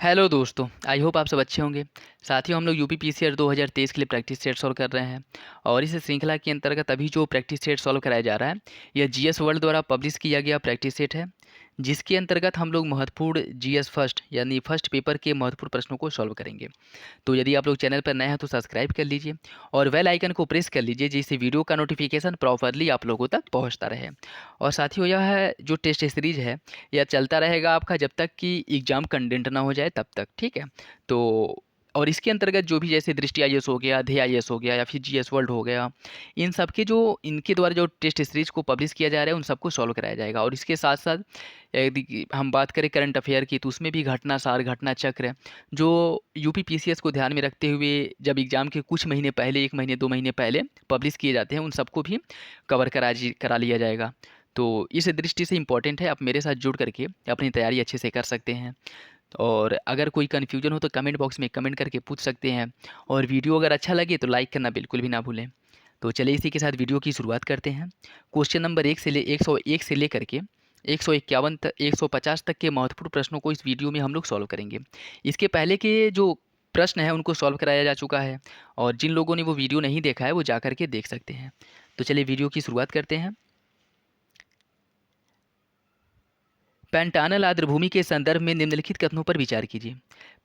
Hello दोस्तों, I hope आप सब अच्छे होंगे। साथियों, हम लोग यूपी पीसीआर 2023 के लिए प्रैक्टिस सेट सॉल्व कर रहे हैं और इस श्रृंखला के अंतर्गत अभी जो प्रैक्टिस सेट सॉल्व कराया जा रहा है, यह जीएस वर्ल्ड द्वारा पब्लिश किया गया प्रैक्टिस सेट है, जिसके अंतर्गत हम लोग महत्वपूर्ण जीएस फर्स्ट यानी फर्स्ट पेपर के महत्वपूर्ण प्रश्नों को सॉल्व करेंगे। तो यदि आप लोग चैनल पर नए हैं तो सब्सक्राइब कर लीजिए और बेल आइकन को प्रेस कर लीजिए, जिससे वीडियो का नोटिफिकेशन प्रॉपरली आप लोगों तक पहुंचता रहे। और साथियों, यह जो टेस्ट सीरीज है यह चलता रहेगा आपका जब तक कि एग्ज़ाम कंडेंट ना हो जाए तब तक, ठीक है। तो और इसके अंतर्गत जो भी जैसे दृष्टि आईएएस हो गया, ध्येय आईएएस हो गया या फिर जीएस वर्ल्ड हो गया, इन सब के जो इनके द्वारा जो टेस्ट सीरीज को पब्लिश किया जा रहा है उन सबको सॉल्व कराया जाएगा। और इसके साथ साथ यदि हम बात करें करंट अफेयर की, तो उसमें भी घटना सार घटना चक्र जो यूपी पीसीएस को ध्यान में रखते हुए जब एग्ज़ाम के कुछ महीने पहले, 1 महीने 2 महीने पहले पब्लिश किए जाते हैं, उन सबको भी कवर करा लिया जाएगा। तो इस दृष्टि से इम्पॉर्टेंट है, आप मेरे साथ जुड़ करके अपनी तैयारी अच्छे से कर सकते हैं। और अगर कोई कन्फ्यूजन हो तो कमेंट बॉक्स में कमेंट करके पूछ सकते हैं। और वीडियो अगर अच्छा लगे तो लाइक करना बिल्कुल भी ना भूलें। तो चलिए इसी के साथ वीडियो की शुरुआत करते हैं। क्वेश्चन नंबर 101 से लेकर के 151 तक 150 तक के महत्वपूर्ण प्रश्नों को इस वीडियो में हम लोग सॉल्व करेंगे। इसके पहले के जो प्रश्न हैं उनको सॉल्व कराया जा चुका है, और जिन लोगों ने वो वीडियो नहीं देखा है वो जा कर के देख सकते हैं। तो चलिए वीडियो की शुरुआत करते हैं। पैंटानल आर्द्रभूमि के संदर्भ में निम्नलिखित कथनों पर विचार कीजिए।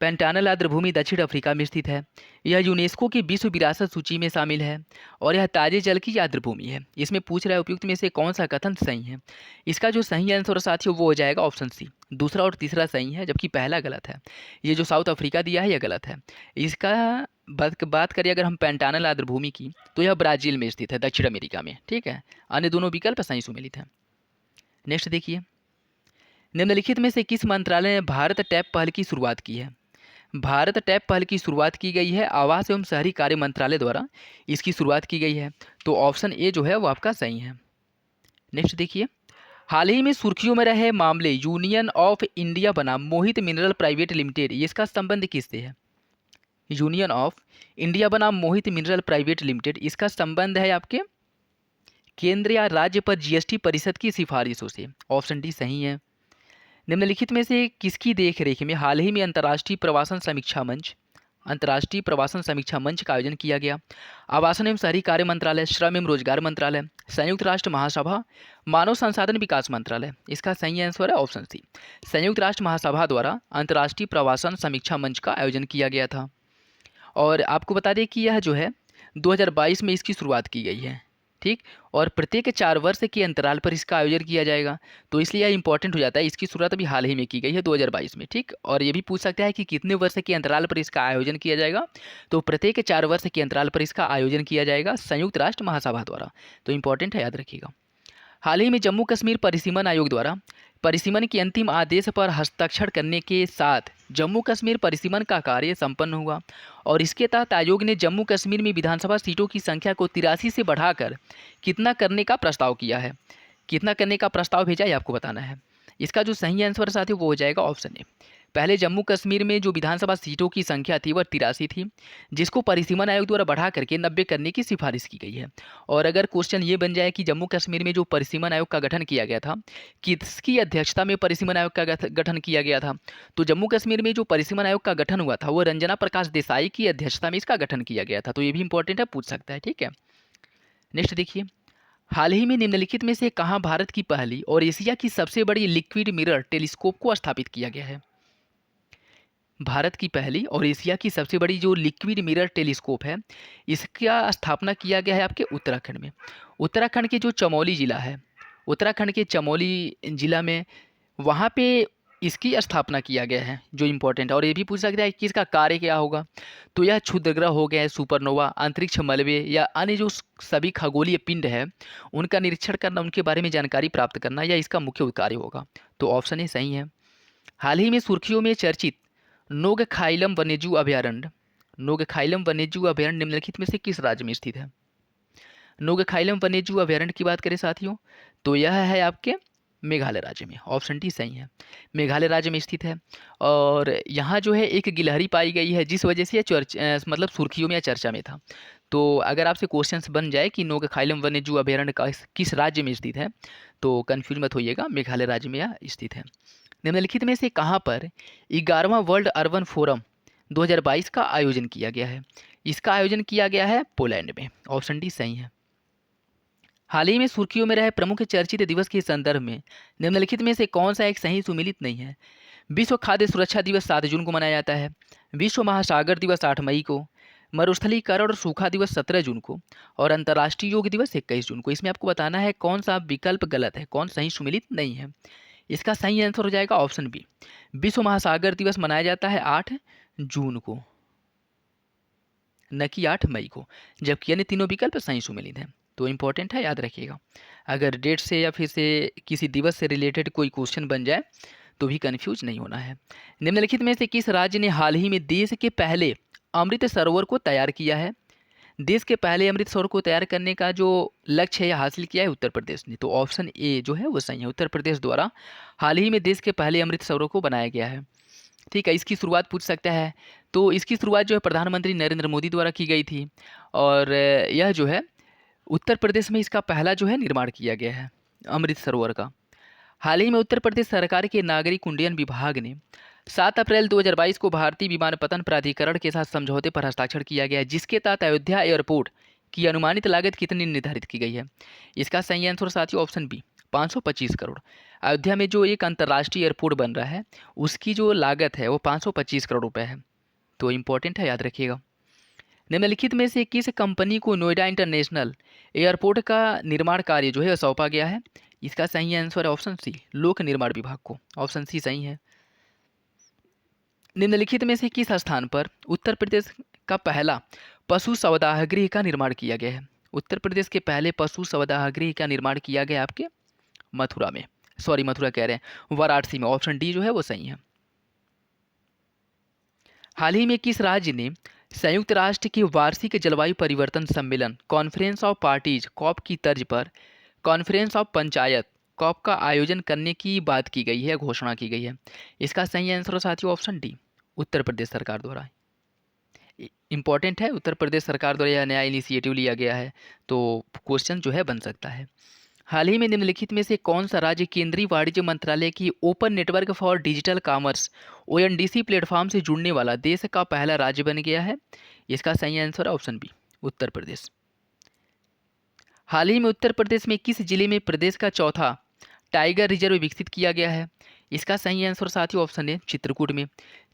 पैंटानल आर्द्रभूमि दक्षिण अफ्रीका में स्थित है। यह यूनेस्को की विश्व विरासत सूची में शामिल है और यह ताजे जल की आर्द्रभूमि है। इसमें पूछ रहा है उपयुक्त में से कौन सा कथन सही है। इसका जो सही आंसर साथियों वो हो जाएगा ऑप्शन सी। दूसरा और तीसरा सही है जबकि पहला गलत है। ये जो साउथ अफ्रीका दिया है यह गलत है। इसका बात करें अगर हम पैंटानल आर्द्रभूमि की, तो यह ब्राज़ील में स्थित है, दक्षिण अमेरिका में, ठीक है। अन्य दोनों विकल्प सही सुमेलित हैं। नेक्स्ट देखिए, निम्नलिखित में से किस मंत्रालय ने भारत टैप पहल की शुरुआत की है। भारत टैप पहल की शुरुआत की गई है आवास एवं शहरी कार्य मंत्रालय द्वारा इसकी शुरुआत की गई है। तो ऑप्शन ए जो है वो आपका सही है। नेक्स्ट देखिए, हाल ही में सुर्खियों में रहे मामले यूनियन ऑफ इंडिया बनाम मोहित मिनरल प्राइवेट लिमिटेड, ये इसका संबंध किससे है। यूनियन ऑफ इंडिया बनाम मोहित मिनरल प्राइवेट लिमिटेड, इसका संबंध है आपके केंद्र या राज्य पर जीएसटी परिषद की सिफारिशों से। ऑप्शन डी सही है। निम्नलिखित में से किसकी देखरेख में हाल ही में अंतर्राष्ट्रीय प्रवासन समीक्षा मंच का आयोजन किया गया। आवासन एवं शहरी कार्य मंत्रालय, श्रम एवं रोजगार मंत्रालय, संयुक्त राष्ट्र महासभा, मानव संसाधन विकास मंत्रालय। इसका सही आंसर है ऑप्शन सी। संयुक्त राष्ट्र महासभा द्वारा अंतर्राष्ट्रीय प्रवासन समीक्षा मंच का आयोजन किया गया था। और आपको बता दें कि यह जो है 2022 में इसकी शुरुआत की गई है, ठीक। और प्रत्येक 4 वर्ष के अंतराल पर इसका आयोजन किया जाएगा, तो इसलिए यह इंपॉर्टेंट हो जाता है। इसकी शुरुआत अभी हाल ही में की गई है 2022 में, ठीक। और ये भी पूछ सकता है कि कितने वर्ष के अंतराल पर इसका आयोजन किया जाएगा, तो प्रत्येक 4 वर्ष के अंतराल पर इसका आयोजन किया जाएगा संयुक्त राष्ट्र महासभा द्वारा। तो इंपॉर्टेंट है, याद रखिएगा। हाल ही में जम्मू कश्मीर परिसीमन आयोग द्वारा परिसीमन के अंतिम आदेश पर हस्ताक्षर करने के साथ जम्मू कश्मीर परिसीमन का कार्य संपन्न हुआ और इसके तहत आयोग ने जम्मू कश्मीर में विधानसभा सीटों की संख्या को 83 से बढ़ाकर कितना करने का प्रस्ताव किया है। कितना करने का प्रस्ताव भेजा है आपको बताना है। इसका जो सही आंसर साथियों वो हो जाएगा ऑप्शन ए। पहले जम्मू कश्मीर में जो विधानसभा सीटों की संख्या थी वह 83 थी, जिसको परिसीमन आयोग द्वारा बढ़ा करके 90 करने की सिफारिश की गई है। और अगर क्वेश्चन ये बन जाए कि जम्मू कश्मीर में जो परिसीमन आयोग का गठन किया गया था, किसकी अध्यक्षता में परिसीमन आयोग का गठन किया गया था, तो जम्मू कश्मीर में जो परिसीमन आयोग का गठन हुआ था वो रंजना प्रकाश देसाई की अध्यक्षता में इसका गठन किया गया था। तो ये भी इंपॉर्टेंट है, पूछ सकता है, ठीक है। नेक्स्ट देखिए, हाल ही में निम्नलिखित में से कहाँ भारत की पहली और एशिया की सबसे बड़ी लिक्विड मिरर टेलीस्कोप को स्थापित किया गया है। भारत की पहली और एशिया की सबसे बड़ी जो लिक्विड मिरर टेलीस्कोप है, इसका स्थापना किया गया है आपके उत्तराखंड में। उत्तराखंड के जो चमोली ज़िला है, उत्तराखंड के चमोली ज़िला में, वहाँ पे इसकी स्थापना किया गया है, जो इम्पोर्टेंट है। और ये भी पूछ सकता है कि इसका कार्य क्या होगा, तो यह क्षुद्रग्रह हो गए, सुपरनोवा, अंतरिक्ष मलबे या अन्य जो सभी खगोलीय पिंड है उनका निरीक्षण करना, उनके बारे में जानकारी प्राप्त करना, यह इसका मुख्य कार्य होगा। तो ऑप्शन ए सही है। हाल ही में सुर्खियों में चर्चित नोगखाइलम वन्यजीव अभयारण्य निम्नलिखित में से किस राज्य में स्थित है। नोगखाइलम वन्यजीव अभयारण्य की बात करें साथियों, तो यह है आपके मेघालय राज्य में। ऑप्शन डी सही है, मेघालय राज्य में स्थित है। और यहाँ जो है एक गिलहरी पाई गई है, जिस वजह से यह मतलब सुर्खियों में या चर्चा में था। तो अगर आपसे क्वेश्चंस बन जाए कि नोगखाइलम वन्यजीव अभयारण्य का किस राज्य में स्थित है, तो कन्फ्यूज मत होइएगा, मेघालय राज्य में यह स्थित है। निम्नलिखित में से कहाँ पर 11वां वर्ल्ड अर्बन फोरम 2022 का आयोजन किया गया है? इसका आयोजन किया गया है पोलैंड में। ऑप्शन डी सही है। हाल ही में सुर्खियों में रहे प्रमुख चर्चित दिवस के संदर्भ में निम्नलिखित में से कौन सा एक सही सुमेलित नहीं है? विश्व खाद्य सुरक्षा दिवस 7 जून को मनाया जाता है। विश्व महासागर दिवस 8 मई को। मरुस्थलीकरण और सूखा दिवस 17 जून को। और अंतर्राष्ट्रीय योग दिवस 21 जून को। इसमें आपको बताना है कौन सा विकल्प गलत है, कौन सही सुमेलित नहीं है। इसका सही आंसर हो जाएगा ऑप्शन बी। विश्व महासागर दिवस मनाया जाता है 8 जून को, न कि 8 मई को, जबकि अन्य तीनों विकल्प सही सुमेलित हैं। तो इम्पोर्टेंट है, याद रखिएगा। अगर डेट से या फिर से किसी दिवस से रिलेटेड कोई क्वेश्चन बन जाए तो भी कंफ्यूज नहीं होना है। निम्नलिखित में से किस राज्य ने हाल ही में देश के पहले अमृत सरोवर को तैयार किया है? देश के पहले अमृत सरोवर को तैयार करने का जो लक्ष्य है या हासिल किया है उत्तर प्रदेश ने। तो ऑप्शन ए जो है वो सही है। उत्तर प्रदेश द्वारा हाल ही में देश के पहले अमृत सरोवर को बनाया गया है। ठीक है, इसकी शुरुआत पूछ सकता है। तो इसकी शुरुआत जो है प्रधानमंत्री नरेंद्र मोदी द्वारा की गई थी और यह जो है उत्तर प्रदेश में इसका पहला जो है निर्माण किया गया है अमृत सरोवर का। हाल ही में उत्तर प्रदेश सरकार के नागरिक उड्डयन विभाग ने 7 अप्रैल 2022 को भारतीय विमानपत्तन प्राधिकरण के साथ समझौते पर हस्ताक्षर किया गया है, जिसके तहत अयोध्या एयरपोर्ट की अनुमानित लागत कितनी निर्धारित की गई है? इसका सही आंसर साथियों ऑप्शन बी 525 करोड़। अयोध्या में जो एक अंतर्राष्ट्रीय एयरपोर्ट बन रहा है उसकी जो लागत है वो 525 करोड़ रुपये है। तो इम्पोर्टेंट है, याद रखिएगा। निम्नलिखित में से किस कंपनी को नोएडा इंटरनेशनल एयरपोर्ट का निर्माण कार्य जो है सौंपा गया है? इसका सही आंसर है ऑप्शन सी, लोक निर्माण विभाग को। ऑप्शन सी सही है। निम्नलिखित में से किस स्थान पर उत्तर प्रदेश का पहला पशु संवर्धन का निर्माण किया गया है? उत्तर प्रदेश के पहले पशु संवर्धन का निर्माण किया गया आपके मथुरा में, सॉरी मथुरा कह रहे हैं, वाराणसी में। ऑप्शन डी जो है वो सही है। हाल ही में किस राज्य ने संयुक्त राष्ट्र के वार्षिक जलवायु परिवर्तन सम्मेलन कॉन्फ्रेंस ऑफ पार्टीज कॉप की तर्ज पर कॉन्फ्रेंस ऑफ पंचायत कॉप का आयोजन करने की बात की गई है, घोषणा की गई है? इसका सही आंसर साथियों ऑप्शन डी, उत्तर प्रदेश सरकार द्वारा। इंपॉर्टेंट है, उत्तर प्रदेश सरकार द्वारा यह नया इनिशिएटिव लिया गया है, तो क्वेश्चन जो है बन सकता है। हाल ही में निम्नलिखित में से कौन सा राज्य केंद्रीय वाणिज्य मंत्रालय की open network for digital commerce ONDC platform से जुड़ने वाला देश का पहला राज्य बन गया है? इसका सही आंसर है ऑप्शन बी, उत्तर प्रदेश। हाल ही में उत्तर प्रदेश में किस जिले में प्रदेश का चौथा टाइगर रिजर्व विकसित किया गया है? इसका सही आंसर साथियों ऑप्शन है चित्रकूट में।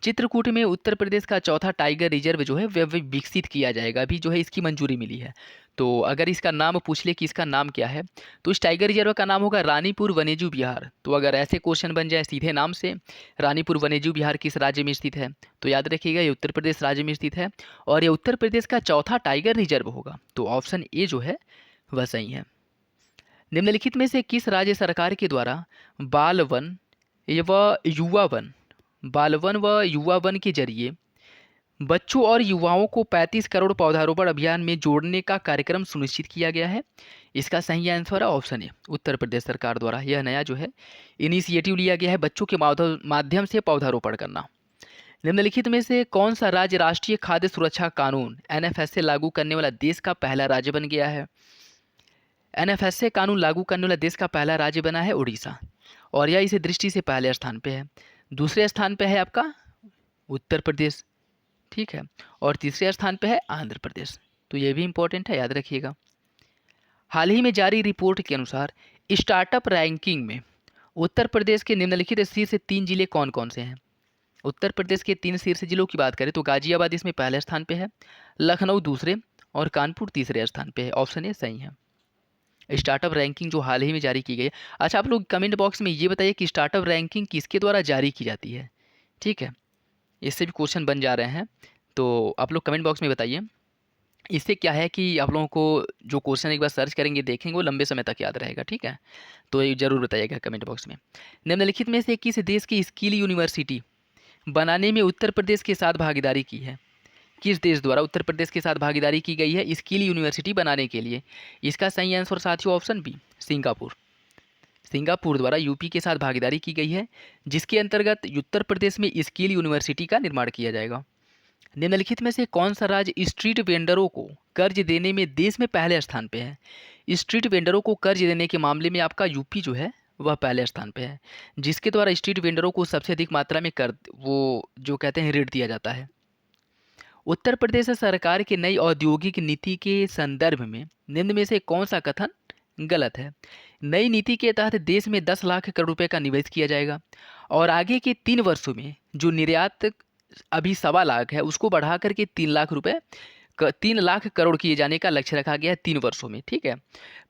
चित्रकूट में उत्तर प्रदेश का चौथा टाइगर रिजर्व जो है वह विकसित किया जाएगा। अभी जो है इसकी मंजूरी मिली है। तो अगर इसका नाम पूछ ले कि इसका नाम क्या है, तो इस टाइगर रिजर्व का नाम होगा रानीपुर वन्यजीव विहार। तो अगर ऐसे क्वेश्चन बन जाए सीधे नाम से, रानीपुर वन्यजीव विहार किस राज्य में स्थित है, तो याद रखिएगा ये उत्तर प्रदेश राज्य में स्थित है और ये उत्तर प्रदेश का चौथा टाइगर रिजर्व होगा। तो ऑप्शन ए जो है वह सही है। निम्नलिखित में से किस राज्य सरकार के द्वारा बाल वन व युवा वन के जरिए बच्चों और युवाओं को 35 करोड़ पौधारोपण अभियान में जोड़ने का कार्यक्रम सुनिश्चित किया गया है? इसका सही आंसर है ऑप्शन ए, उत्तर प्रदेश सरकार द्वारा यह नया जो है इनिशिएटिव लिया गया है बच्चों के माध्यम से पौधारोपण करना। निम्नलिखित में से कौन सा राज्य राष्ट्रीय खाद्य सुरक्षा कानून NFSA लागू करने वाला देश का पहला राज्य बन गया है? NFSA कानून लागू करने वाला देश का पहला राज्य बना है उड़ीसा और यह इस दृष्टि से पहले स्थान पे है। दूसरे स्थान पे है आपका उत्तर प्रदेश, ठीक है, और तीसरे स्थान पे है आंध्र प्रदेश। तो ये भी इंपॉर्टेंट है, याद रखिएगा। हाल ही में जारी रिपोर्ट के अनुसार स्टार्टअप रैंकिंग में उत्तर प्रदेश के निम्नलिखित शीर्ष 3 जिले कौन कौन से हैं? उत्तर प्रदेश के 3 शीर्ष जिलों की बात करें तो गाजियाबाद इसमें पहले स्थान पे है, लखनऊ दूसरे और कानपुर तीसरे स्थान पे है। ऑप्शन ए सही है। स्टार्टअप रैंकिंग जो हाल ही में जारी की गई है। अच्छा, आप लोग कमेंट बॉक्स में ये बताइए कि स्टार्टअप रैंकिंग किसके द्वारा जारी की जाती है? ठीक है, इससे भी क्वेश्चन बन जा रहे हैं, तो आप लोग कमेंट बॉक्स में बताइए। इससे क्या है कि आप लोगों को जो क्वेश्चन एक बार सर्च करेंगे देखेंगे वो लंबे समय तक याद रहेगा। ठीक है, तो ये जरूर बताइएगा कमेंट बॉक्स में। निम्नलिखित में से किस देश की स्किल यूनिवर्सिटी बनाने में उत्तर प्रदेश के साथ भागीदारी की है? किस देश द्वारा उत्तर प्रदेश के साथ भागीदारी की गई है स्किल यूनिवर्सिटी बनाने के लिए? इसका सही आंसर साथियों ऑप्शन बी, सिंगापुर। सिंगापुर द्वारा यूपी के साथ भागीदारी की गई है, जिसके अंतर्गत उत्तर प्रदेश में स्किल यूनिवर्सिटी का निर्माण किया जाएगा। निम्नलिखित में से कौन सा राज्य स्ट्रीट वेंडरों को कर्ज देने में देश में पहले स्थान पे है? स्ट्रीट वेंडरों को कर्ज देने के मामले में आपका यूपी जो है वह पहले स्थान पे है, जिसके द्वारा स्ट्रीट वेंडरों को सबसे अधिक मात्रा में कर वो जो कहते हैं ऋण दिया जाता है। उत्तर प्रदेश सरकार की नई औद्योगिक नीति के संदर्भ में निम्न में से कौन सा कथन गलत है? नई नीति के तहत देश में 10 लाख करोड़ रुपए का निवेश किया जाएगा और आगे के 3 वर्षों में जो निर्यात अभी 1.25 लाख है उसको बढ़ा करके 3 लाख करोड़ किए जाने का लक्ष्य रखा गया है 3 वर्षों में। ठीक है,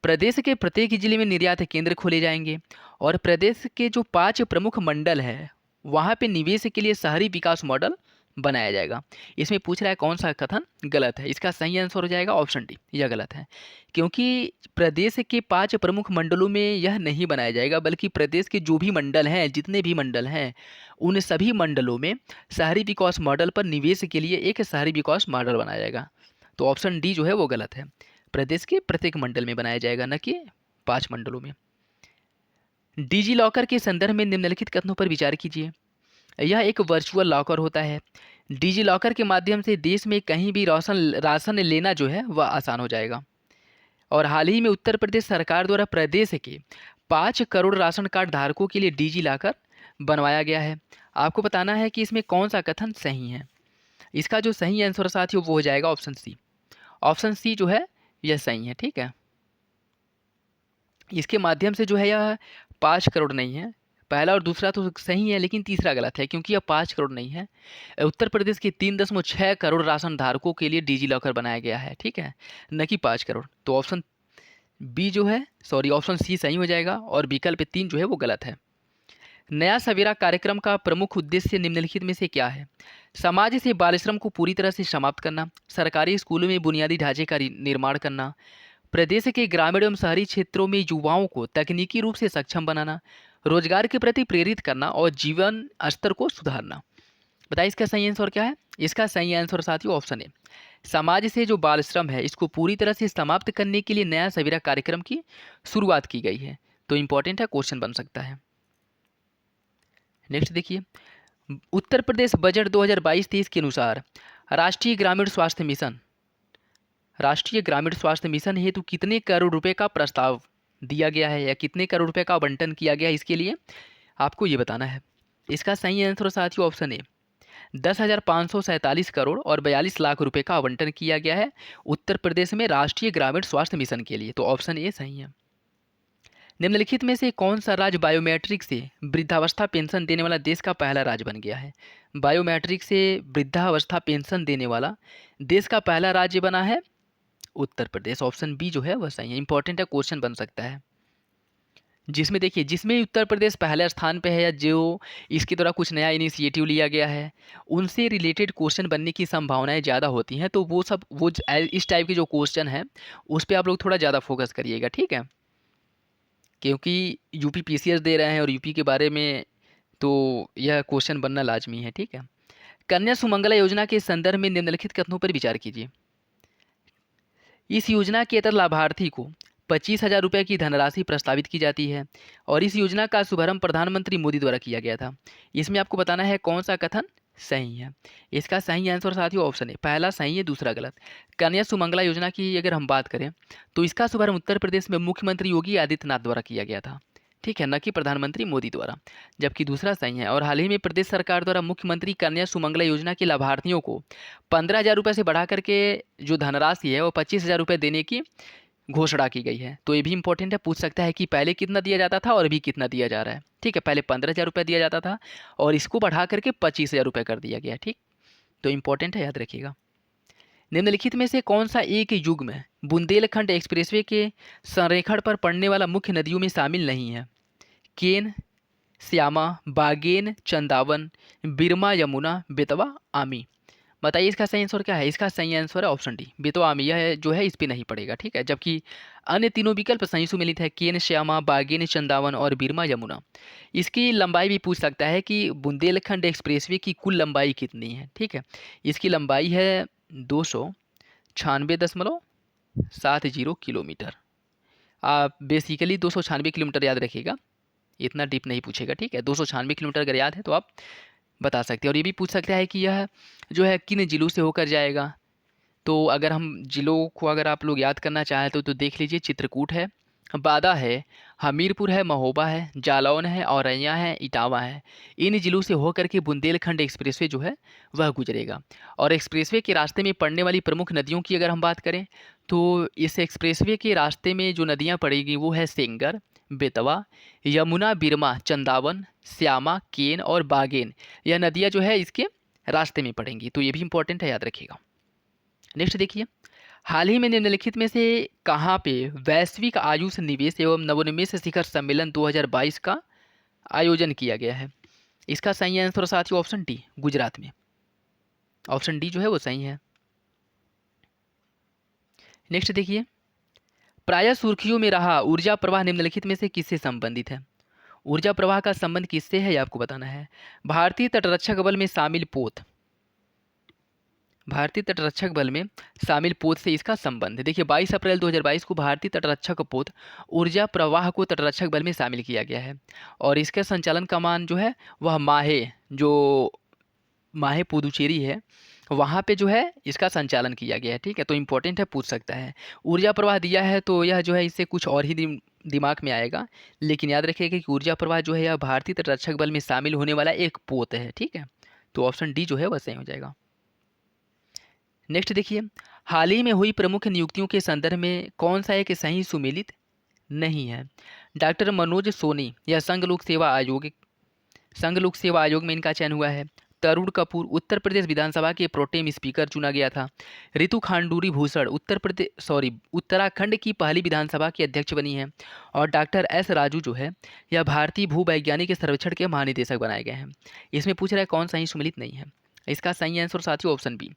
प्रदेश के प्रत्येक जिले में निर्यात केंद्र खोले जाएंगे और प्रदेश के जो 5 प्रमुख मंडल है वहाँ पे निवेश के लिए शहरी विकास मॉडल बनाया जाएगा। इसमें पूछ रहा है कौन सा कथन गलत है? इसका सही आंसर हो जाएगा ऑप्शन डी, यह गलत है, क्योंकि प्रदेश के 5 प्रमुख मंडलों में यह नहीं बनाया जाएगा, बल्कि प्रदेश के जो भी मंडल हैं, जितने भी मंडल हैं, उन सभी मंडलों में शहरी विकास मॉडल पर निवेश के लिए एक शहरी विकास मॉडल बनाया जाएगा। तो ऑप्शन डी जो है वो गलत है, प्रदेश के प्रत्येक मंडल में बनाया जाएगा, न कि 5 मंडलों में। डिजी लॉकर के संदर्भ में निम्नलिखित कथनों पर विचार कीजिए। यह एक वर्चुअल लॉकर होता है। डिजी लॉकर के माध्यम से देश में कहीं भी राशन लेना जो है वह आसान हो जाएगा। और हाल ही में उत्तर प्रदेश सरकार द्वारा प्रदेश के 5 करोड़ राशन कार्ड धारकों के लिए डिजी लॉकर बनवाया गया है। आपको बताना है कि इसमें कौन सा कथन सही है। इसका जो सही आंसर साथियों वो हो जाएगा ऑप्शन सी। ऑप्शन सी जो है यह सही है। ठीक है, इसके माध्यम से जो है यह 5 करोड़ नहीं है, पहला और दूसरा तो सही है लेकिन तीसरा गलत है, क्योंकि यह 5 करोड़ नहीं है। उत्तर प्रदेश के 3.6 करोड़ राशन धारकों के लिए डिजी लॉकर बनाया गया है। ठीक है, न कि 5 करोड़। तो ऑप्शन बी जो है ऑप्शन सी सही हो जाएगा और विकल्प 3 जो है वो गलत है। नया सवेरा कार्यक्रम का प्रमुख उद्देश्य निम्नलिखित में से क्या है? समाज से बाल श्रम को पूरी तरह से समाप्त करना, सरकारी स्कूलों में बुनियादी ढांचे का निर्माण करना, प्रदेश के ग्रामीण एवं शहरी क्षेत्रों में युवाओं को तकनीकी रूप से सक्षम बनाना, रोजगार के प्रति प्रेरित करना और जीवन स्तर को सुधारना। बताइए इसका सही आंसर क्या है? इसका सही आंसर साथियों ऑप्शन है, समाज से जो बाल श्रम है इसको पूरी तरह से समाप्त करने के लिए नया सवेरा कार्यक्रम की शुरुआत की गई है। तो इंपॉर्टेंट है, क्वेश्चन बन सकता है। नेक्स्ट देखिए, उत्तर प्रदेश बजट 2022-23 के अनुसार राष्ट्रीय ग्रामीण स्वास्थ्य मिशन हेतु कितने करोड़ रुपए का प्रस्ताव दिया गया है या कितने करोड़ रुपए का आवंटन किया गया है, इसके लिए आपको ये बताना है। इसका सही आंसर साथियों ऑप्शन ए, 10,547 करोड़ और 42 लाख रुपए का आवंटन किया गया है उत्तर प्रदेश में राष्ट्रीय ग्रामीण स्वास्थ्य मिशन के लिए। तो ऑप्शन ए सही है। निम्नलिखित में से कौन सा राज्य बायोमेट्रिक से वृद्धावस्था पेंशन देने वाला देश का पहला राज्य बन गया है? बायोमेट्रिक से वृद्धावस्था पेंशन देने वाला देश का पहला राज्य बना है उत्तर प्रदेश। ऑप्शन बी जो है वह सही है। इंपॉर्टेंट है, क्वेश्चन बन सकता है। जिसमें देखिए, जिसमें उत्तर प्रदेश पहले स्थान पे है या जो इसके द्वारा कुछ नया इनिशिएटिव लिया गया है, उनसे रिलेटेड क्वेश्चन बनने की संभावनाएं ज़्यादा होती हैं। तो इस टाइप के जो क्वेश्चन है उस पर आप लोग थोड़ा ज़्यादा फोकस करिएगा। ठीक है, क्योंकि यूपी पीसीएस दे रहे हैं और यूपी के बारे में तो यह क्वेश्चन बनना लाजमी है। ठीक है, कन्या सुमंगला योजना के संदर्भ में निम्नलिखित कथनों पर विचार कीजिए। इस योजना के तहत लाभार्थी को 25,000 रुपये की धनराशि प्रस्तावित की जाती है और इस योजना का शुभारंभ प्रधानमंत्री मोदी द्वारा किया गया था। इसमें आपको बताना है कौन सा कथन सही है। इसका सही आंसर साथियों ऑप्शन है, पहला सही है दूसरा गलत। कन्या सुमंगला योजना की अगर हम बात करें तो इसका शुभारंभ उत्तर प्रदेश में मुख्यमंत्री योगी आदित्यनाथ द्वारा किया गया था। ठीक है, न कि प्रधानमंत्री मोदी द्वारा, जबकि दूसरा सही है। और हाल ही में प्रदेश सरकार द्वारा मुख्यमंत्री कन्या सुमंगला योजना के लाभार्थियों को 15,000 रुपये से बढ़ा करके जो धनराशि है वो 25,000 रुपये देने की घोषणा की गई है। तो ये भी इंपॉर्टेंट है, पूछ सकता है कि पहले कितना दिया जाता था और अभी कितना दिया जा रहा है। ठीक है, पहले 15,000 रुपये दिया जाता था और इसको बढ़ा करके 25,000 रुपये कर दिया गया। ठीक, तो इंपॉर्टेंट है, याद रखिएगा। निम्नलिखित में से कौन सा एक युग में बुंदेलखंड एक्सप्रेसवे के संरेखण पर पड़ने वाला मुख्य नदियों में शामिल नहीं है? केन, श्यामा, बागेन, चंदावन, बिरमा, यमुना, बेतवा, आमी। बताइए इसका सही आंसर क्या है? इसका सही आंसर है ऑप्शन डी, बेतवा, आमी। यह जो है इस पे नहीं पड़ेगा। ठीक है, जबकि अन्य तीनों विकल्प सही सुमेलित है, केन, श्यामा, बागेन, चंदावन और बिरमा, यमुना। इसकी लंबाई भी पूछ सकता है कि बुंदेलखंड एक्सप्रेसवे की कुल लंबाई कितनी है। ठीक है, इसकी लंबाई है 296.70 किलोमीटर। आप बेसिकली 296 किलोमीटर याद रखिएगा, इतना डीप नहीं पूछेगा। ठीक है, 296 किलोमीटर अगर याद है तो आप बता सकते हैं। और ये भी पूछ सकता है कि यह जो है किन जिलों से होकर जाएगा। तो अगर हम जिलों को अगर आप लोग याद करना चाहें तो देख लीजिए, चित्रकूट है, बादा है, हमीरपुर है, महोबा है, जालौन है, औरैया है, इटावा है। इन जिलों से होकर के बुंदेलखंड एक्सप्रेसवे जो है वह गुजरेगा। और एक्सप्रेसवे के रास्ते में पड़ने वाली प्रमुख नदियों की अगर हम बात करें तो इस एक्सप्रेसवे के रास्ते में जो नदियाँ पड़ेगी वो है सेंगर, बेतवा, यमुना, बिरमा, चंदावन, श्यामा, केन और बागेन। यह नदियाँ जो है इसके रास्ते में पड़ेंगी, तो ये भी इंपॉर्टेंट है, याद रखिएगा। नेक्स्ट देखिए, हाल ही में निम्नलिखित में से कहाँ पे वैश्विक आयुष निवेश एवं नवोन्मेष शिखर सम्मेलन 2022 का आयोजन किया गया है? इसका सही आंसर साथियों ऑप्शन डी, गुजरात में। ऑप्शन डी जो है वो सही है। नेक्स्ट देखिए, प्रायः सुर्खियों में रहा ऊर्जा प्रवाह निम्नलिखित में से किससे संबंधित है? ऊर्जा प्रवाह का संबंध किससे है, ये आपको बताना है। भारतीय तटरक्षक बल में शामिल पोत, भारतीय तटरक्षक बल में शामिल पोत से इसका संबंध है। देखिए 22 अप्रैल 2022 को भारतीय तटरक्षक पोत ऊर्जा प्रवाह को तटरक्षक बल में शामिल किया गया है। और इसका संचालन कमान जो है वह माहे पुदुचेरी है, वहाँ पे जो है इसका संचालन किया गया है। ठीक है, तो इम्पोर्टेंट है, पूछ सकता है। ऊर्जा प्रवाह दिया है तो यह जो है इससे कुछ और ही दिमाग में आएगा, लेकिन याद रखिएगा कि ऊर्जा प्रवाह जो है यह भारतीय तटरक्षक बल में शामिल होने वाला एक पोत है। ठीक है, तो ऑप्शन डी जो है वह सही हो जाएगा। नेक्स्ट देखिए, हाल ही में हुई प्रमुख नियुक्तियों के संदर्भ में कौन सा एक सही सुमेलित नहीं है? डॉक्टर मनोज सोनी या संघ लोक सेवा आयोग में इनका चयन हुआ है। तरुण कपूर उत्तर प्रदेश विधानसभा के प्रोटेम स्पीकर चुना गया था। रितु खांडूरी भूषण उत्तराखंड की पहली विधानसभा की अध्यक्ष बनी है। और डॉक्टर एस राजू जो है यह भारतीय भूवैज्ञानिक सर्वेक्षण के महानिदेशक बनाए गए हैं। इसमें पूछ रहा है कौन सही सुमेलित नहीं है? इसका सही आंसर साथियों ऑप्शन बी,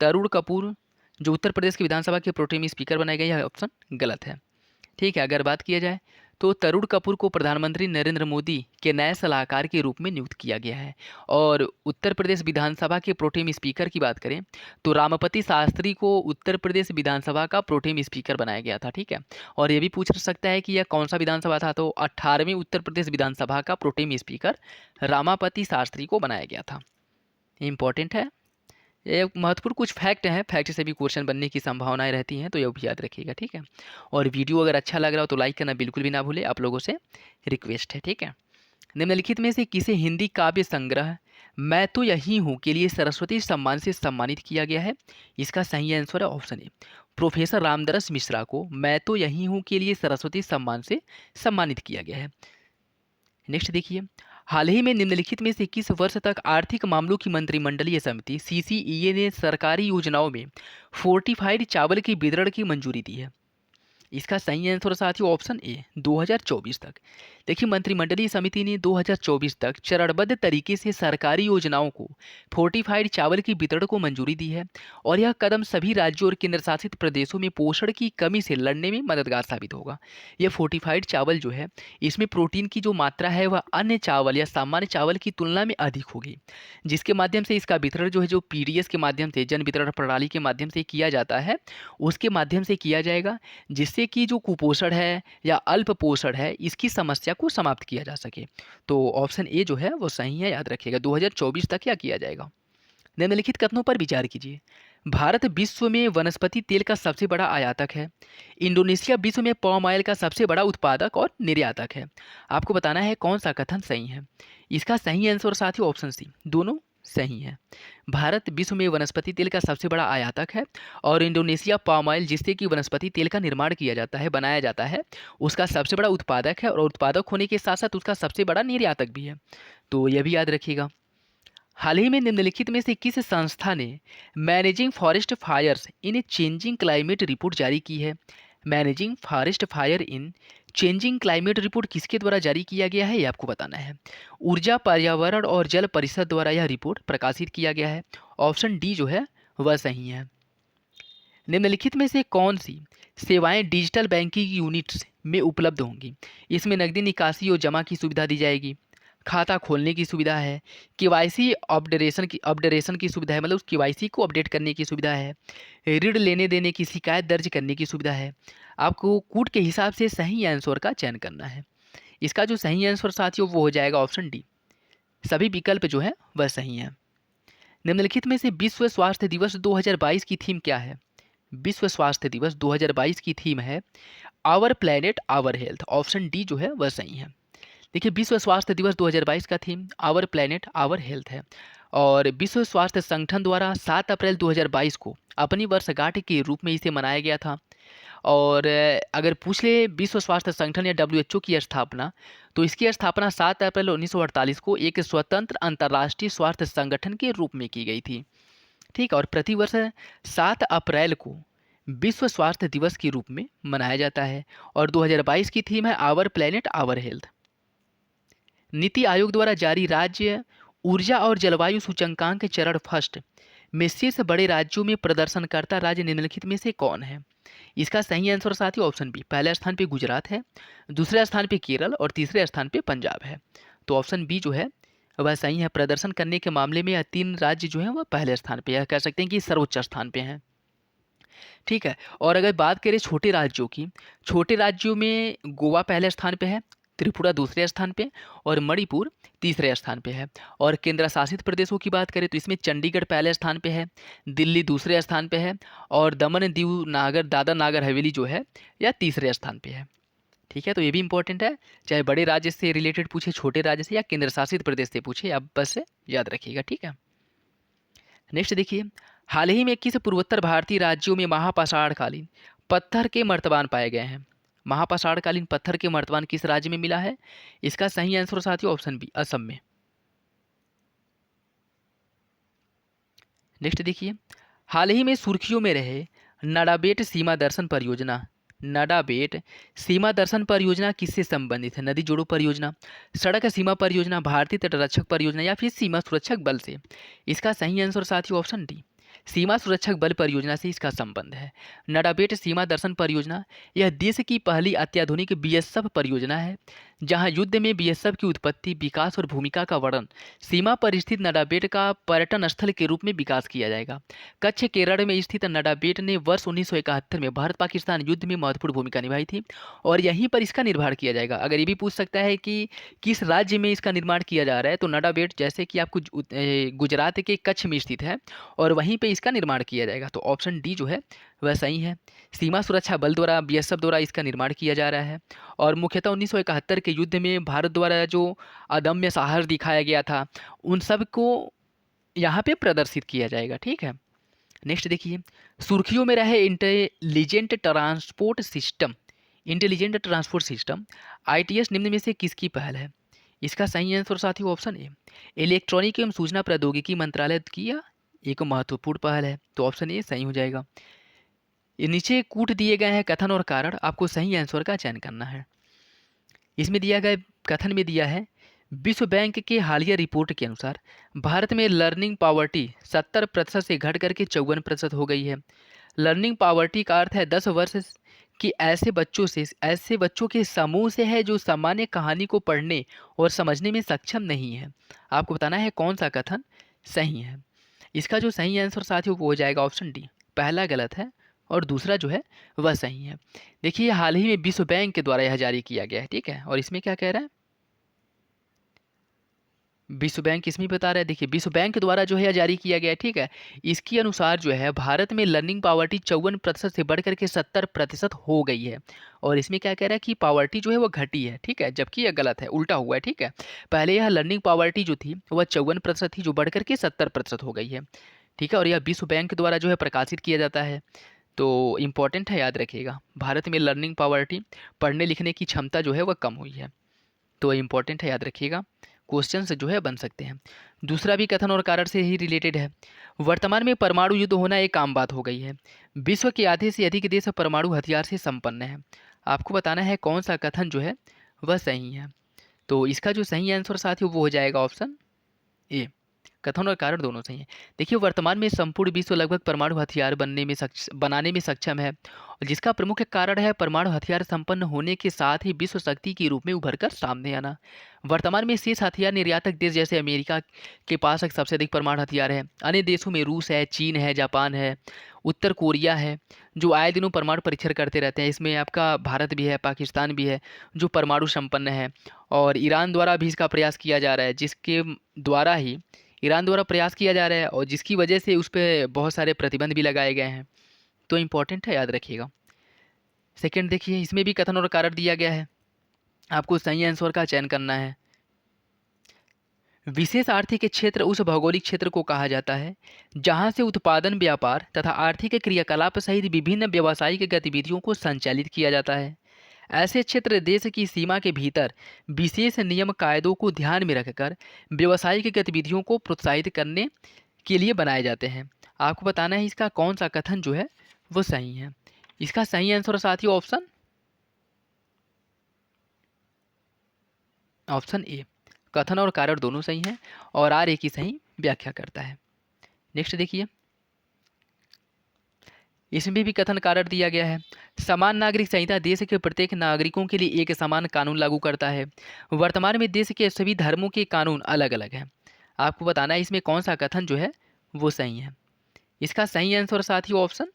तरुण कपूर जो उत्तर प्रदेश की विधानसभा के प्रोटेम स्पीकर बनाए गए, यह ऑप्शन गलत है। ठीक है, अगर बात किया जाए तो तरुण कपूर को प्रधानमंत्री नरेंद्र मोदी के नए सलाहकार के रूप में नियुक्त किया गया है। और उत्तर प्रदेश विधानसभा के प्रोटेम स्पीकर की बात करें तो रामपति शास्त्री को उत्तर प्रदेश विधानसभा का प्रोटेम स्पीकर बनाया गया था। ठीक है, और ये भी पूछ सकता है कि यह कौन सा विधानसभा था, तो 18वीं उत्तर प्रदेश विधानसभा का प्रोटेम स्पीकर रामापति शास्त्री को बनाया गया था। इंपॉर्टेंट है, ये महत्वपूर्ण कुछ फैक्ट हैं, फैक्ट से भी क्वेश्चन बनने की संभावनाएं रहती हैं, तो ये भी याद रखिएगा। ठीक है, और वीडियो अगर अच्छा लग रहा हो तो लाइक करना बिल्कुल भी ना भूले, आप लोगों से रिक्वेस्ट है। ठीक है, निम्नलिखित में से किसे हिंदी काव्य संग्रह मैं तो यही हूँ के लिए सरस्वती सम्मान से सम्मानित किया गया है? इसका सही आंसर है option A, professor Ramdaras Mishra को मैं तो यही हूँ के लिए सरस्वती सम्मान से सम्मानित किया गया है। नेक्स्ट देखिए, हाल ही में निम्नलिखित में से किस वर्ष तक आर्थिक मामलों की मंत्रिमंडलीय समिति सीसीईए ने सरकारी योजनाओं में फोर्टिफाइड चावल के वितरण की मंजूरी दी है? इसका सही आंसर साथियों ऑप्शन ए, 2024 तक। देखिए मंत्रिमंडलीय समिति ने 2024 तक चरणबद्ध तरीके से सरकारी योजनाओं को फोर्टिफाइड चावल की वितरण को मंजूरी दी है। और यह कदम सभी राज्यों और केंद्र शासित प्रदेशों में पोषण की कमी से लड़ने में मददगार साबित होगा। यह फोर्टिफाइड चावल जो है इसमें प्रोटीन की जो मात्रा है वह अन्य चावल या सामान्य चावल की तुलना में अधिक होगी, जिसके माध्यम से इसका वितरण जो है जो पीडीएस के माध्यम से, जन वितरण प्रणाली के माध्यम से किया जाता है, उसके माध्यम से किया जाएगा, जिससे कि जो कुपोषण है या अल्प पोषण है इसकी समस्या को समाप्त किया जा सके। तो ऑप्शन ए जो है वो सही है, याद रखिएगा 2024 तक क्या किया जाएगा। निम्नलिखित कथनों पर विचार कीजिए। भारत विश्व में वनस्पति तेल का सबसे बड़ा आयातक है। इंडोनेशिया विश्व में पाम ऑयल का सबसे बड़ा उत्पादक और निर्यातक है। आपको बताना है कौन सा कथन सही है। इसका सही आंसर साथियों ऑप्शन सी, दोनों सही है। भारत विश्व में वनस्पति तेल का सबसे बड़ा आयातक है और इंडोनेशिया पाम ऑयल जिससे कि वनस्पति तेल का निर्माण किया जाता है, बनाया जाता है, उसका सबसे बड़ा उत्पादक है और उत्पादक होने के साथ साथ उसका सबसे बड़ा निर्यातक भी है। तो यह भी याद रखिएगा। हाल ही में निम्नलिखित में से किस संस्था ने मैनेजिंग फॉरेस्ट फायर्स इन चेंजिंग क्लाइमेट रिपोर्ट जारी की है? Managing forest fire in changing climate report किसके द्वारा जारी किया गया है, ये आपको बताना है। ऊर्जा पर्यावरण और जल परिषद द्वारा यह रिपोर्ट प्रकाशित किया गया है। ऑप्शन डी जो है वह सही है। निम्नलिखित में से कौन सी सेवाएं डिजिटल बैंकिंग यूनिट्स में उपलब्ध होंगी? इसमें नकदी निकासी और जमा की सुविधा दी जाएगी, खाता खोलने की सुविधा है, केवाईसी अपडेशन की सुविधा है, मतलब उस केवाईसी को अपडेट करने की सुविधा है, ऋण लेने देने की शिकायत दर्ज करने की सुविधा है। आपको कूट के हिसाब से सही आंसर का चयन करना है। इसका जो सही आंसर साथियों वो हो जाएगा ऑप्शन डी, सभी विकल्प जो है वह सही है। निम्नलिखित में से विश्व स्वास्थ्य दिवस 2022 की थीम क्या है? विश्व स्वास्थ्य दिवस 2022 की थीम है our planet our health. Option D जो है वह सही है। देखिए, विश्व स्वास्थ्य दिवस 2022 का theme our planet our health है और विश्व स्वास्थ्य संगठन द्वारा 7 अप्रैल 2022 को अपनी वर्षगांठ के रूप में इसे मनाया गया था। और अगर पूछ ले विश्व स्वास्थ्य संगठन या डब्ल्यूएचओ की स्थापना, तो इसकी स्थापना 7 अप्रैल 1948 को एक स्वतंत्र अंतर्राष्ट्रीय स्वास्थ्य संगठन के रूप में की गई थी। ठीक है, और प्रतिवर्ष 7 अप्रैल को विश्व स्वास्थ्य दिवस के रूप में मनाया जाता है और 2022 की थीम है our planet our health. NITI Aayog द्वारा जारी राज्य ऊर्जा और जलवायु सूचकांक चरण फर्स्ट में शीर्ष बड़े राज्यों में प्रदर्शनकर्ता राज्य निम्नलिखित में से कौन है? इसका सही आंसर साथी ऑप्शन बी, पहले स्थान पे गुजरात है, दूसरे स्थान पे केरल और तीसरे स्थान पे पंजाब है। तो ऑप्शन बी जो है वह सही है। प्रदर्शन करने के मामले में यह 3 राज्य जो हैं वह पहले स्थान पे, यह कह सकते हैं कि सर्वोच्च स्थान पे हैं। ठीक है, और अगर बात करें छोटे राज्यों की, छोटे राज्यों में गोवा पहले स्थान पे है, त्रिपुरा दूसरे स्थान पे और मणिपुर तीसरे स्थान पे है। और केंद्र शासित प्रदेशों की बात करें तो इसमें चंडीगढ़ पहले स्थान पे है, दिल्ली दूसरे स्थान पे है और दमन दीव नागर दादर नागर हवेली जो है यह तीसरे स्थान पे है। ठीक है, तो ये भी इंपॉर्टेंट है, चाहे बड़े राज्य से रिलेटेड पूछे, छोटे राज्य से या केंद्र शासित प्रदेश से पूछे, आप बस याद रखिएगा। ठीक है, नेक्स्ट देखिए, हाल ही में किस पूर्वोत्तर भारतीय राज्यों में महापाषाणकालीन पत्थर के मर्तबान पाए गए हैं? महापाषाणकालीन पत्थर के मर्तबान किस राज्य में मिला है? इसका सही आंसर साथियों ऑप्शन बी, असम में। नेक्स्ट देखिए, हाल ही में सुर्खियों में रहे नडाबेट सीमा दर्शन परियोजना, नडाबेट सीमा दर्शन परियोजना किससे संबंधित है? नदी जोड़ो परियोजना, सड़क सीमा परियोजना, भारतीय तटरक्षक परियोजना या फिर सीमा सुरक्षक बल से? इसका सही आंसर साथियों ऑप्शन डी, सीमा सुरक्षक बल परियोजना से इसका संबंध है। नडाबेट सीमा दर्शन परियोजना यह देश की पहली अत्याधुनिक बीएसएफ परियोजना है जहां युद्ध में बीएसएफ की उत्पत्ति, विकास और भूमिका का वर्णन सीमा पर स्थित नडाबेट का पर्यटन स्थल के रूप में विकास किया जाएगा। कच्छ केरल में स्थित नडाबेट ने वर्ष 1971 में भारत पाकिस्तान युद्ध में महत्वपूर्ण भूमिका निभाई थी और यहीं पर इसका निर्माण किया जाएगा। अगर ये भी पूछ सकता है कि किस राज्य में इसका निर्माण किया जा रहा है, तो नडाबेट जैसे कि आपको गुजरात के कच्छ में स्थित है और वहीं पे इसका निर्माण किया जाएगा। तो ऑप्शन डी जो है वह सही है। सीमा सुरक्षा बल द्वारा, बीएसएफ द्वारा इसका निर्माण किया जा रहा है और मुख्यतः 1971 के युद्ध में भारत द्वारा जो अदम्य साहस दिखाया गया था उन सब को यहाँ पे प्रदर्शित किया जाएगा। ठीक है, नेक्स्ट देखिए, सुर्खियों में रहे intelligent transport system, intelligent transport system ITS निम्न में से किसकी पहल है? इसका सही आंसर साथियों ऑप्शन ए, इलेक्ट्रॉनिक एवं सूचना प्रौद्योगिकी मंत्रालय की यह एक महत्वपूर्ण पहल है। तो ऑप्शन ए सही हो जाएगा। ये नीचे कूट दिए गए हैं कथन और कारण, आपको सही आंसर का चयन करना है। इसमें दिया गया कथन में दिया है, विश्व बैंक के हालिया रिपोर्ट के अनुसार भारत में लर्निंग पावर्टी 70% से घट करके 54% हो गई है। लर्निंग पावर्टी का अर्थ है 10 वर्ष कि ऐसे बच्चों के समूह से है जो सामान्य कहानी को पढ़ने और समझने में सक्षम नहीं है। आपको बताना है कौन सा कथन सही है। इसका जो सही आंसर साथियों वो हो जाएगा ऑप्शन डी, पहला गलत है और दूसरा जो है वह सही है। देखिए, हाल ही में विश्व बैंक के द्वारा यह जारी किया गया है। ठीक है, और इसमें क्या कह रहा है, विश्व बैंक इसमें बता रहा है। देखिए, विश्व बैंक द्वारा जो है यह जारी किया गया है। ठीक है, इसके अनुसार जो है भारत में लर्निंग पावर्टी 54% से बढ़ करके 70% हो गई है और इसमें क्या कह रहा है कि पावर्टी जो है वो घटी है। ठीक है, जबकि यह गलत है, उल्टा हुआ है। ठीक है, पहले यह लर्निंग पावर्टी जो थी वह 54% थी जो बढ़ करके 70% हो गई है। ठीक है, और यह विश्व बैंक द्वारा जो है प्रकाशित किया जाता है। तो इम्पॉर्टेंट है, याद रखिएगा, भारत में लर्निंग पावर्टी, पढ़ने लिखने की क्षमता जो है वह कम हुई है। तो इम्पॉर्टेंट है, याद रखिएगा, क्वेश्चन से जो है बन सकते हैं। दूसरा भी कथन और कारण से ही रिलेटेड है। वर्तमान में परमाणु युद्ध होना एक आम बात हो गई है। विश्व के आधे से अधिक देश परमाणु हथियार से संपन्न है। आपको बताना है कौन सा कथन जो है वह सही है। तो इसका जो सही आंसर साथियों वो हो जाएगा ऑप्शन ए, कथन और कारण दोनों सही हैं। देखिए, वर्तमान में संपूर्ण विश्व लगभग परमाणु हथियार बनाने में सक्षम है और जिसका प्रमुख कारण है परमाणु हथियार संपन्न होने के साथ ही विश्व शक्ति के रूप में उभर कर सामने आना। वर्तमान में शेष हथियार निर्यातक देश जैसे अमेरिका के पास सबसे अधिक परमाणु हथियार है। अन्य देशों में रूस है, चीन है, जापान है, उत्तर कोरिया है, जो आए दिनों परमाणु परीक्षण करते रहते हैं। इसमें आपका भारत भी है, पाकिस्तान भी है जो परमाणु संपन्न है और ईरान द्वारा भी इसका प्रयास किया जा रहा है, जिसके द्वारा ही ईरान द्वारा प्रयास किया जा रहा है और जिसकी वजह से उस पर बहुत सारे प्रतिबंध भी लगाए गए हैं। तो इम्पॉर्टेंट है, याद रखिएगा। सेकंड देखिए, इसमें भी कथन और कारण दिया गया है, आपको सही आंसर का चयन करना है। विशेष आर्थिक क्षेत्र उस भौगोलिक क्षेत्र को कहा जाता है जहां से उत्पादन, व्यापार तथा आर्थिक क्रियाकलाप सहित विभिन्न व्यावसायिक गतिविधियों को संचालित किया जाता है। ऐसे क्षेत्र देश की सीमा के भीतर विशेष नियम कायदों को ध्यान में रखकर व्यावसायिक गतिविधियों को प्रोत्साहित करने के लिए बनाए जाते हैं। आपको बताना है इसका कौन सा कथन जो है वो सही है। इसका सही आंसर साथियों ऑप्शन ए, कथन और कारण दोनों सही हैं और आर ए की सही व्याख्या करता है। नेक्स्ट देखिए, इसमें भी कथन कारण दिया गया है। समान नागरिक संहिता देश के प्रत्येक नागरिकों के लिए एक समान कानून लागू करता है। वर्तमान में देश के सभी धर्मों के कानून अलग अलग हैं। आपको बताना है इसमें कौन सा कथन जो है वो सही है। इसका सही आंसर साथियों ऑप्शन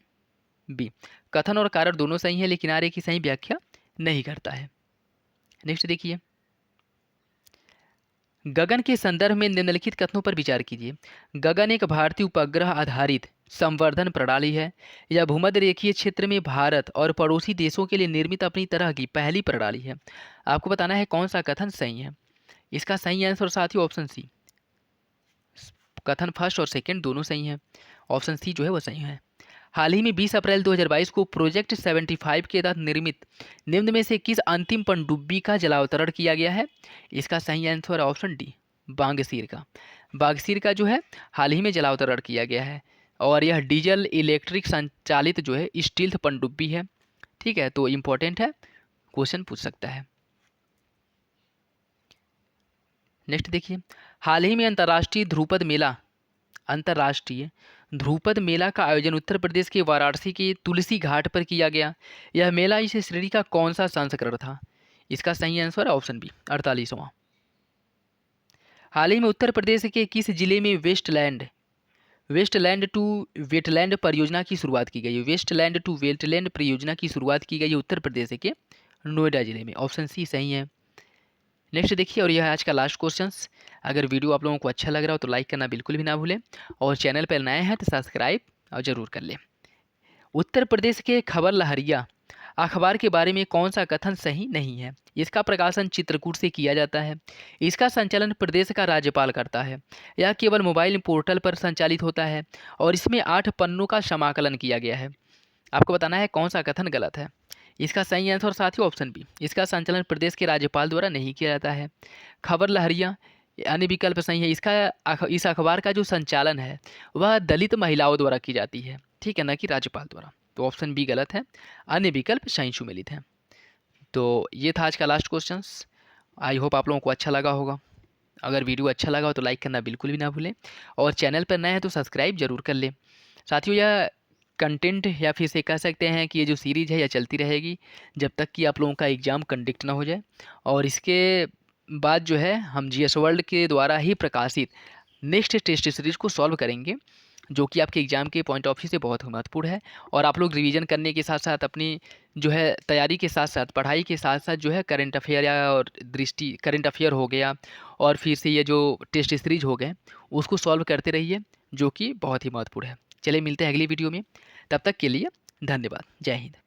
बी, कथन और कारण दोनों सही है लेकिन आर ए की सही व्याख्या नहीं करता है। नेक्स्ट देखिए, गगन के संदर्भ में निम्नलिखित कथनों पर विचार कीजिए। गगन एक भारतीय उपग्रह आधारित संवर्धन प्रणाली है। यह भूमध्य रेखीय क्षेत्र में भारत और पड़ोसी देशों के लिए निर्मित अपनी तरह की पहली प्रणाली है। आपको बताना है कौन सा कथन सही है। इसका सही आंसर साथियों ऑप्शन सी, कथन फर्स्ट और सेकंड दोनों सही हैं। ऑप्शन सी जो है वो सही है। हाल ही में 20 अप्रैल 2022 को प्रोजेक्ट 75 के तहत निर्मित निम्न में से किस अंतिम पनडुब्बी का जलावतरण किया गया है। इसका सही आंसर ऑप्शन डी, बांगसीर का। बांगसीर का जो है हाल ही में जलावतरण किया गया है और यह डीजल इलेक्ट्रिक संचालित जो है स्टील्थ पनडुब्बी है। ठीक है, तो इम्पोर्टेंट है, क्वेश्चन पूछ सकता है। नेक्स्ट देखिए, हाल ही में अंतर्राष्ट्रीय ध्रुपद मेला का आयोजन उत्तर प्रदेश के वाराणसी के तुलसी घाट पर किया गया। यह मेला इस श्रेणी का कौन सा संस्करण था। इसका सही आंसर ऑप्शन बी, 48वां। हाल ही में उत्तर प्रदेश के किस जिले में वेस्टलैंड टू वेटलैंड परियोजना की शुरुआत की गई है। वेस्टलैंड टू वेटलैंड परियोजना की शुरुआत की गई है उत्तर प्रदेश के नोएडा जिले में। ऑप्शन सी सही है। नेक्स्ट देखिए, और यह है आज का लास्ट क्वेश्चंस। अगर वीडियो आप लोगों को अच्छा लग रहा हो तो लाइक करना बिल्कुल भी ना भूलें और चैनल पर नए हैं तो सब्सक्राइब और ज़रूर कर लें। उत्तर प्रदेश के खबर लहरिया अखबार के बारे में कौन सा कथन सही नहीं है। इसका प्रकाशन चित्रकूट से किया जाता है। इसका संचालन प्रदेश का राज्यपाल करता है। यह केवल मोबाइल पोर्टल पर संचालित होता है और इसमें 8 पन्नों का समाकलन किया गया है। आपको बताना है कौन सा कथन गलत है। इसका सही आंसर साथियों ऑप्शन बी, इसका संचालन प्रदेश के राज्यपाल द्वारा नहीं किया जाता है। खबर लहरिया अन्य विकल्प सही है। इस अखबार का जो संचालन है वह दलित महिलाओं द्वारा की जाती है, ठीक है, न कि राज्यपाल द्वारा। तो ऑप्शन बी गलत है, अन्य विकल्प सही सुमेलित हैं। तो ये था आज का लास्ट क्वेश्चंस। आई होप आप लोगों को अच्छा लगा होगा। अगर वीडियो अच्छा लगा हो तो लाइक करना बिल्कुल भी ना भूलें और चैनल पर नए हैं तो सब्सक्राइब जरूर कर लें। साथियों, यह कंटेंट या फिर से कह सकते हैं कि ये जो सीरीज़ है यह चलती रहेगी जब तक कि आप लोगों का एग्ज़ाम कंडक्ट ना हो जाए। और इसके बाद जो है हम जीएस वर्ल्ड के द्वारा ही प्रकाशित नेक्स्ट टेस्ट सीरीज़ को सॉल्व करेंगे, जो कि आपके एग्ज़ाम के पॉइंट ऑफ व्यू से बहुत महत्वपूर्ण है। और आप लोग रिवीजन करने के साथ साथ अपनी जो है तैयारी के साथ साथ पढ़ाई के साथ साथ जो है करंट अफेयर करंट अफेयर हो गया और फिर से ये जो टेस्ट सीरीज हो गए उसको सॉल्व करते रहिए, जो कि बहुत ही महत्वपूर्ण है। चलिए मिलते हैं अगली वीडियो में, तब तक के लिए धन्यवाद। जय हिंद।